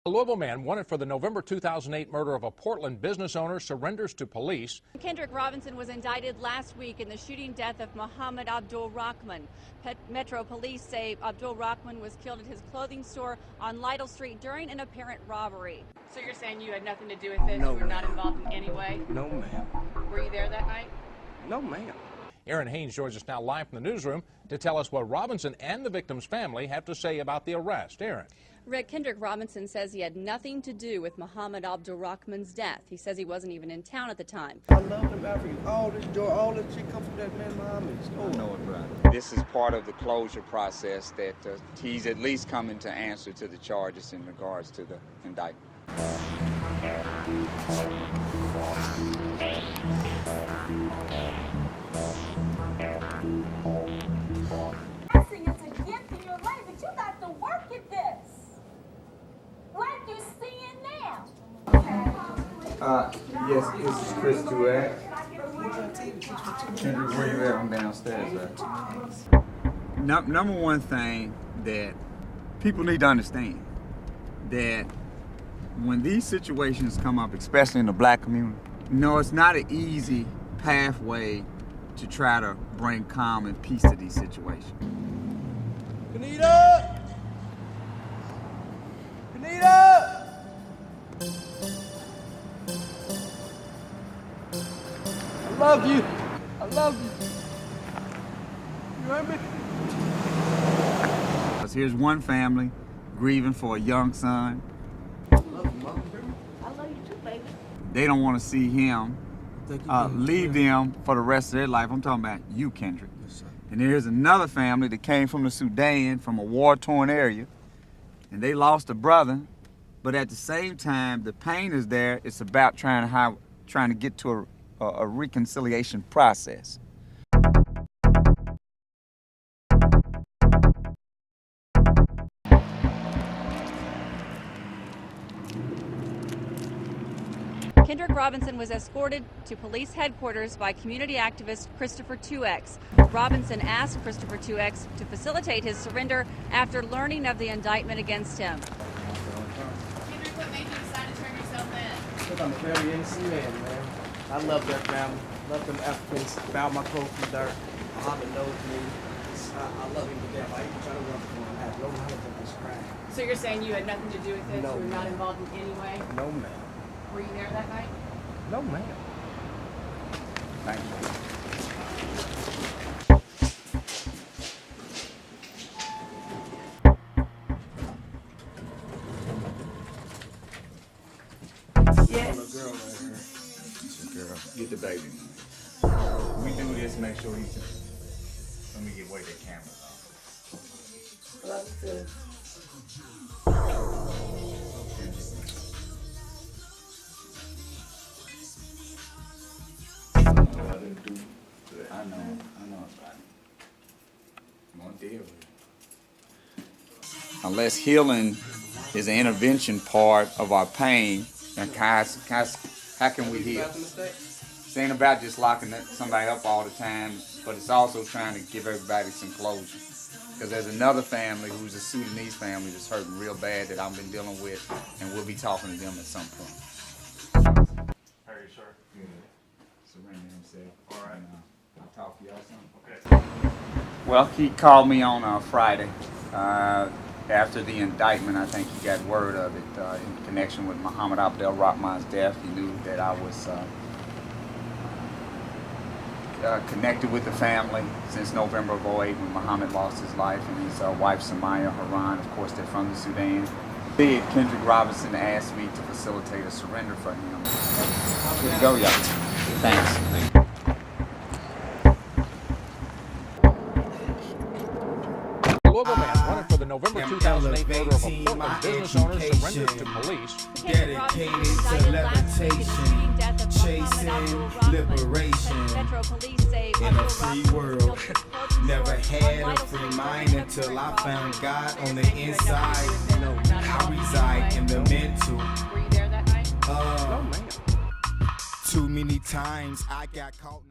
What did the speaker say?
A Louisville man wanted for the November 2008 murder of a Portland business owner surrenders to police. Kendrick Robinson was indicted last week in the shooting death of Muhammad Abdul Rahman. Metro police say Abdul Rahman was killed at his clothing store on Lytle Street during an apparent robbery. So you're saying you had nothing to do with this? No, you were not ma'am. involved in any way? No, ma'am. Were you there that night? No, ma'am. Aaron Haynes joins us now live from the newsroom to tell us what Robinson and the victim's family have to say about the arrest. Aaron. Rick, Kendrick Robinson says he had nothing to do with Muhammad Abdul Rahman's death. He says he wasn't even in town at the time. I love them Africans. All this joy, all this shit come from that man Muhammad's store. I know it, brother. This is part of the closure process that he's at least coming to answer to the charges in regards to the indictment. Blessing is a gift in your life, but you got to work at this. Like you're seeing now. Yes, this is Chris Duet. Kendrick, where you at? I'm downstairs, Number one thing that people need to understand, that when these situations come up, especially in the black community, no, it's not an easy pathway to try to bring calm and peace to these situations. Anita! Anita! I love you. I love you. You heard me? Here's one family grieving for a young son. I love you, Mom. I love you too, baby. They don't want to see him leave them for the rest of their life. I'm talking about you, Kendrick. Yes, sir. And there's another family that came from the Sudan, from a war-torn area, and they lost a brother. But at the same time, the pain is there. It's about trying to get to a reconciliation process. Kendrick Robinson was escorted to police headquarters by community activist Christopher 2X. Robinson asked Christopher 2X to facilitate his surrender after learning of the indictment against him. Kendrick, what made you decide to turn yourself in? Because I'm a very innocent man. I love their family. Love them Africans. Bow my clothes to dirt. Muhammad knows me. I love him to death. I even try to run from him. I have no knowledge of this crime. So you're saying you had nothing to do with this? No, you were not ma'am. involved in any way? No, ma'am. Were you there that night? No, ma'am. Thank you. Yes. Girl right here. Girl, get the baby. We do this, make sure he's. Let me get away the camera. Love to. I know about it. I'm gonna deal with it. Unless healing is an intervention part of our pain, then how can we heal? This ain't about just locking somebody up all the time, but it's also trying to give everybody some closure. Because there's another family who's a Sudanese family that's hurting real bad that I've been dealing with, and we'll be talking to them at some point. How are you, sir? Surrender himself. All right. And, I'll talk to y'all soon. Okay. Well, he called me on Friday. After the indictment, I think he got word of it in connection with Muhammad Abdul Rahman's death. He knew that I was connected with the family since November of 2008 when Muhammad lost his life, and his wife Samaya Haran, of course, they're from the Sudan. Kendrick Robinson asked me to facilitate a surrender for him. Here you go, y'all. Thanks. A Louisville man wanted for the November 2008 murder of a Portland business owner surrenders to police. Dedicated to levitation, chasing liberation. Metro police say in a free world. Never had a free mind until I found God on the inside. I reside in the mental. Were you there that night? Too many times I got caught.